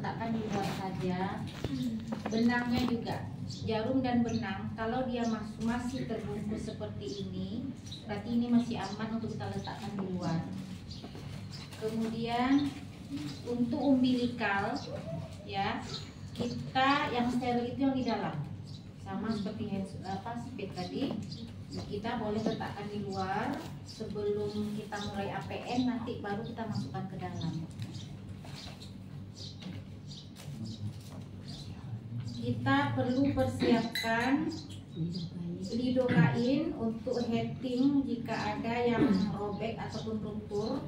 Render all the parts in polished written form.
letakkan di luar saja. Benangnya juga, jarum dan benang, kalau dia masih terbungkus seperti ini, berarti ini masih aman untuk kita letakkan di luar. Kemudian untuk umbilikal, ya, kita yang steril itu yang di dalam, sama seperti speed tadi. Kita boleh letakkan di luar sebelum kita mulai APN, nanti baru kita masukkan ke dalam. Kita perlu persiapkan lidokain untuk heading jika ada yang robek ataupun luntur,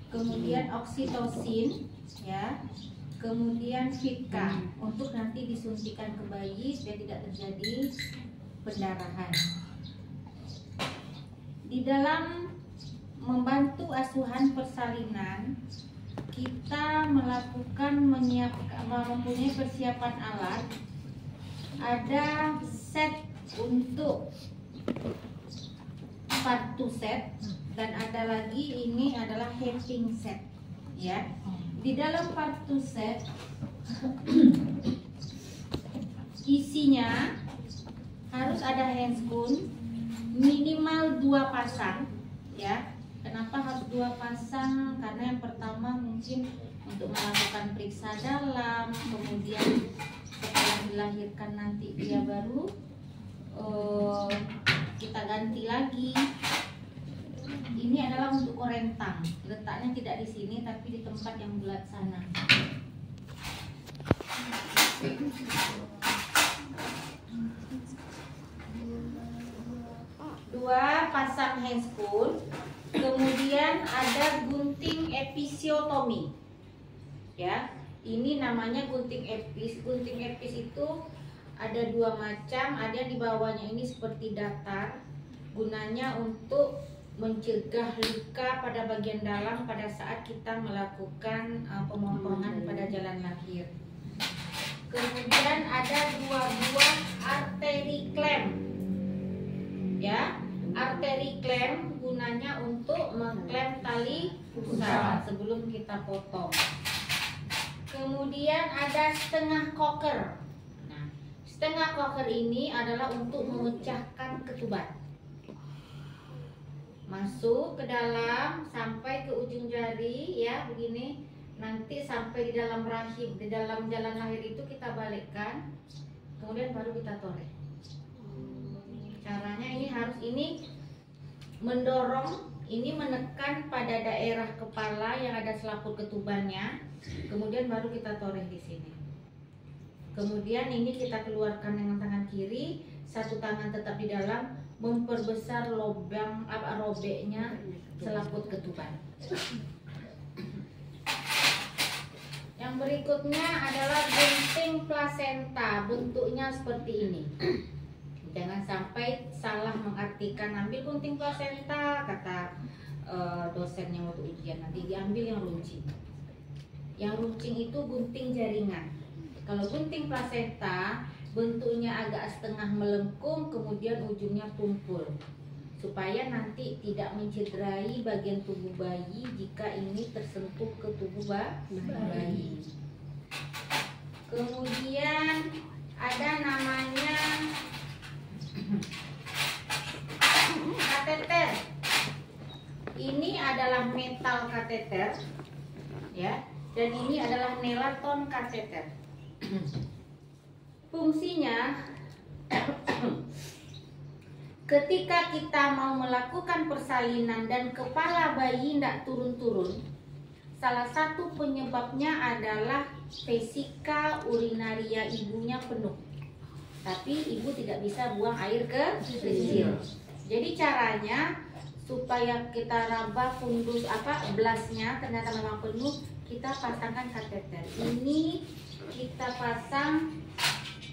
kemudian oksitosin, ya, kemudian Fitka untuk nanti disuntikan ke bayi supaya tidak terjadi pendarahan. Di dalam membantu asuhan persalinan, kita mempunyai persiapan alat. Ada set untuk part to set dan ada lagi ini adalah heading set, ya. Di dalam part to set isinya harus ada handscoon minimal 2 pasang, ya. Kenapa harus 2 pasang? Karena yang pertama mungkin untuk melakukan periksa dalam, kemudian setelah dilahirkan nanti dia baru kita ganti lagi. Ini adalah untuk korentang, letaknya tidak di sini tapi di tempat yang bulat sana. Dua pasang handscoon, kemudian ada gunting episiotomi, ya. Ini namanya gunting epis. Gunting epis itu ada 2 macam, ada yang di bawahnya ini seperti datar, gunanya untuk mencegah luka pada bagian dalam pada saat kita melakukan pemotongan pada jalan lahir. Kemudian ada 2 buah arteri klem, ya. Arteri klem gunanya untuk mengklem tali pusar sebelum kita potong. Kemudian ada setengah koker. Nah, setengah koker ini adalah untuk memecahkan ketuban. Masuk ke dalam sampai ke ujung jari, ya, begini. Nanti sampai di dalam rahim, di dalam jalan lahir itu kita balikkan, kemudian baru kita toreh. Caranya ini harus mendorong, ini menekan pada daerah kepala yang ada selaput ketubannya, kemudian baru kita toreh di sini. Kemudian ini kita keluarkan dengan tangan kiri, satu tangan tetap di dalam, memperbesar lubang robeknya selaput ketuban. Yang berikutnya adalah gunting plasenta, bentuknya seperti ini. Jangan sampai salah mengartikan ambil gunting plasenta, kata dosennya waktu ujian, nanti diambil yang runcing. Yang runcing itu gunting jaringan. Kalau gunting plasenta bentuknya agak setengah melengkung, kemudian ujungnya tumpul, supaya nanti tidak mencederai bagian tubuh bayi jika ini tersentuh ke tubuh bayi. Kemudian ada namanya kateter. Ini adalah metal kateter, ya, dan ini adalah nelaton kateter. Fungsinya ketika kita mau melakukan persalinan dan kepala bayi tidak turun-turun, salah satu penyebabnya adalah vesika urinaria ibunya penuh, tapi ibu tidak bisa buang air kecil. Jadi caranya supaya kita raba fundus blasnya ternyata memang penuh, kita pasangkan kateter. Ini kita pasang,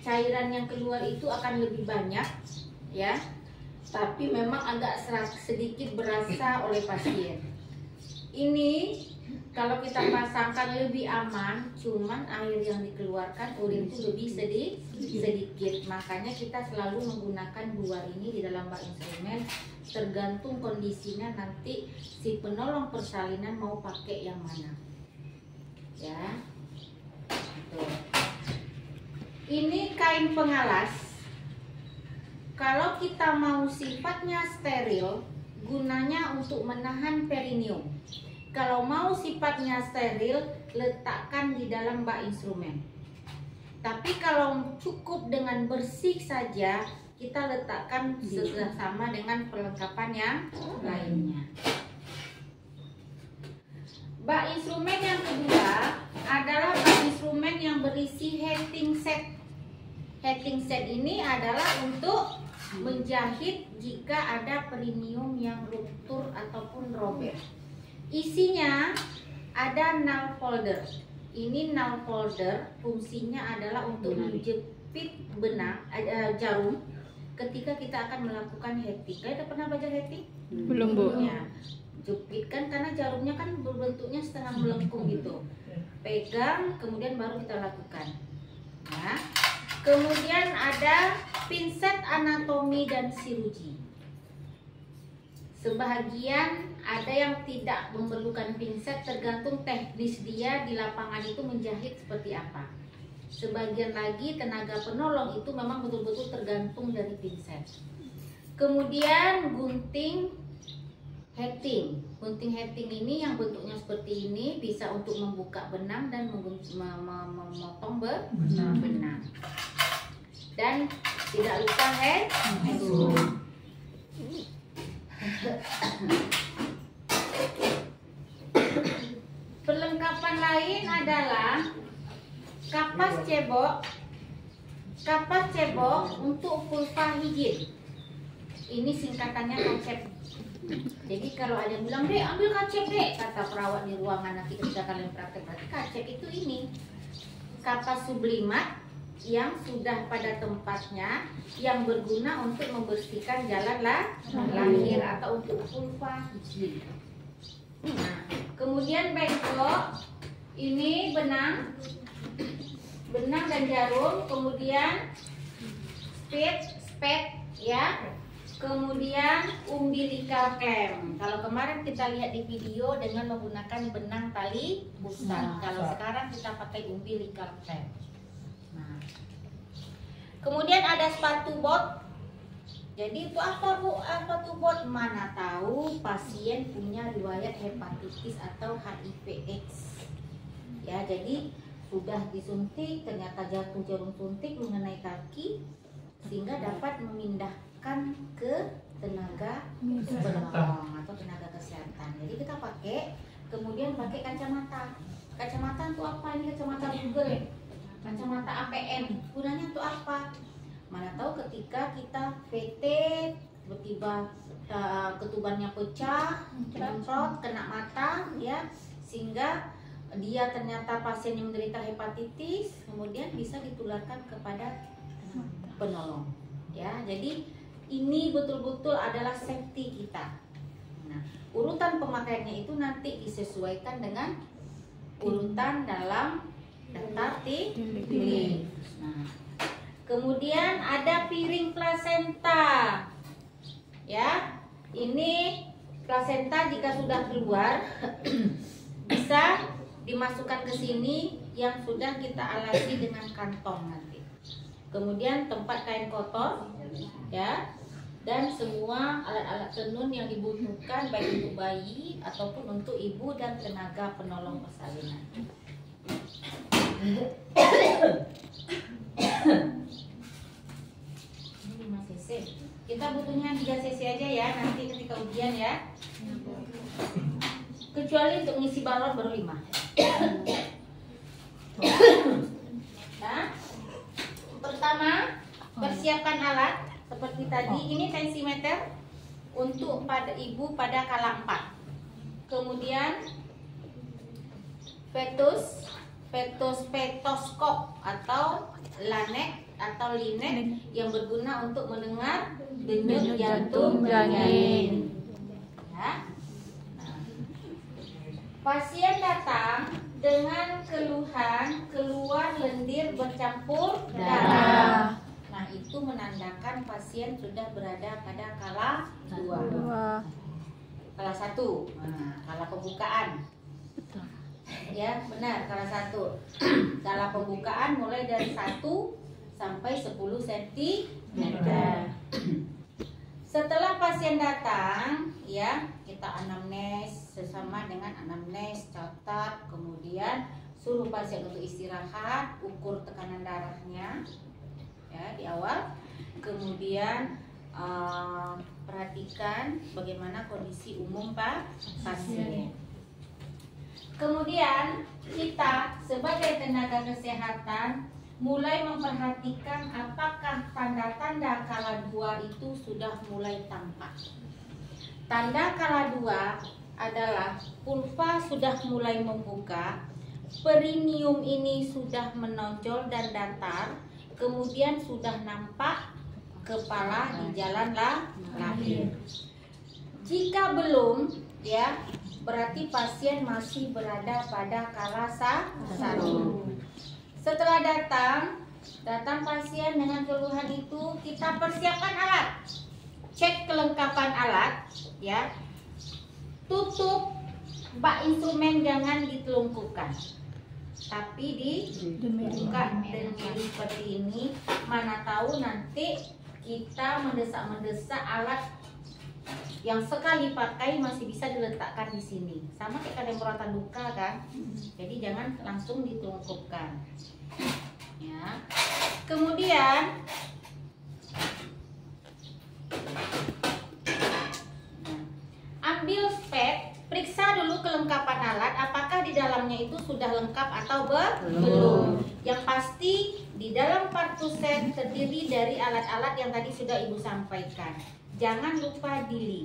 cairan yang keluar itu akan lebih banyak, ya, tapi memang agak sedikit berasa oleh pasien. Ini kalau kita pasangkan lebih aman, cuman air yang dikeluarkan urin itu lebih sedikit. Makanya kita selalu menggunakan 2 ini di dalam bak instrumen, tergantung kondisinya nanti si penolong persalinan mau pakai yang mana, ya. Tuh. Ini kain pengalas. Kalau kita mau sifatnya steril, gunanya untuk menahan perineum. Kalau mau sifatnya steril, letakkan di dalam bak instrumen. Tapi kalau cukup dengan bersih saja, kita letakkan sama dengan perlengkapan yang lainnya. Bak instrumen yang kedua adalah bak instrumen yang berisi heating set. Heating set ini adalah untuk menjahit jika ada perineum yang luntur ataupun robek. Isinya ada nail folder. Ini nail folder fungsinya adalah untuk menjepit benang jarum ketika kita akan melakukan heating. Kalian udah pernah belajar heating? Belum, Bu. Ya, jepit kan karena jarumnya kan berbentuknya setengah melengkung gitu. Pegang, kemudian baru kita lakukan. Nah, kemudian ada pinset anatomi dan sirugi. Sebahagian ada yang tidak memerlukan pinset, tergantung teknis dia di lapangan itu menjahit seperti apa. Sebagian lagi tenaga penolong itu memang betul-betul tergantung dari pinset. Kemudian gunting heating. Gunting heating ini yang bentuknya seperti ini bisa untuk membuka benang dan memotong benang. Dan tidak lupa handsaw. Perlengkapan lain adalah kapas cebok. Kapas cebok untuk pulpa higien. Ini singkatannya kacep. Jadi kalau ada yang bilang, "Dek, ambil kacep, Dek," kata perawat di ruangan nanti ketika kalian praktek, berarti kacep itu ini kapas sublimat yang sudah pada tempatnya, yang berguna untuk membersihkan jalan lahir atau untuk pulpa higien. Nah, kemudian bengkok ini benang dan jarum, kemudian spade ya, kemudian umbilical clamp. Kalau kemarin kita lihat di video dengan menggunakan benang tali pusat, kalau sekarang kita pakai umbilical clamp. Nah, kemudian ada sepatu bot. Jadi itu apa, Bu? Apa tuh bot? Mana tahu pasien punya riwayat hepatitis atau HIV/AIDS. Ya, jadi sudah disuntik, ternyata jatuh jarum suntik mengenai kaki sehingga dapat memindahkan ke tenaga penolong atau tenaga kesehatan. Jadi kita pakai, kemudian pakai kacamata. Kacamata itu apa? Ini kacamata Google, kacamata APN. Gunanya untuk apa? Mana tahu ketika kita VT tiba-tiba ketubannya pecah, remprot, kena mata, ya, sehingga dia ternyata pasien yang menderita hepatitis, kemudian bisa ditularkan kepada penolong. Ya, jadi ini betul-betul adalah safety kita. Nah, urutan pemakaiannya itu nanti disesuaikan dengan urutan dalam daftar tilik. Nah, kemudian ada piring plasenta. Ya, ini plasenta jika sudah keluar bisa dimasukkan ke sini yang sudah kita alasi dengan kantong nanti. Kemudian tempat kain kotor, ya, dan semua alat-alat tenun yang dibutuhkan baik untuk bayi ataupun untuk ibu dan tenaga penolong persalinan. Ini 5 cc. Kita butuhnya 3 cc aja ya nanti ketika ujian ya. Kecuali untuk ngisi balon baru 5. Nah, pertama persiapkan alat seperti tadi. Ini tensimeter untuk pada ibu pada kala 4. Kemudian stetoskop atau lanek atau linek yang berguna untuk mendengar denyut jantung janin. Ya. Nah, pasien datang dengan keluhan keluar lendir bercampur darah. Nah, itu menandakan pasien sudah berada pada kala 2. Kala 1. Nah, kala pembukaan. Ya, benar, kala 1. Kala pembukaan mulai dari 1 sampai 10 cm. Setelah pasien datang, ya, kita anamnes sesama dengan anamnes, catat, kemudian suruh pasien untuk istirahat, ukur tekanan darahnya, ya, di awal. Kemudian perhatikan bagaimana kondisi umum pasien. Kemudian kita sebagai tenaga kesehatan mulai memperhatikan apakah tanda-tanda kala 2 itu sudah mulai tampak. Tanda kala 2 adalah pulpa sudah mulai membuka, perineum ini sudah menonjol dan datar, kemudian sudah nampak kepala di jalan lahir. Jika belum, ya, berarti pasien masih berada pada kala 1. Setelah datang pasien dengan keluhan itu, kita persiapkan alat, cek kelengkapan alat, ya, tutup bak instrumen jangan ditelungkupkan, tapi dibuka dengan seperti ini. Mana tahu nanti kita mendesak alat yang sekali pakai masih bisa diletakkan di sini, sama kayak ada perawatan luka kan. Jadi jangan langsung ditelungkupkan, ya. Kemudian ambil spek, periksa dulu kelengkapan alat, apakah di dalamnya itu sudah lengkap atau belum. Yang pasti di dalam partusen terdiri dari alat-alat yang tadi sudah Ibu sampaikan. Jangan lupa dili.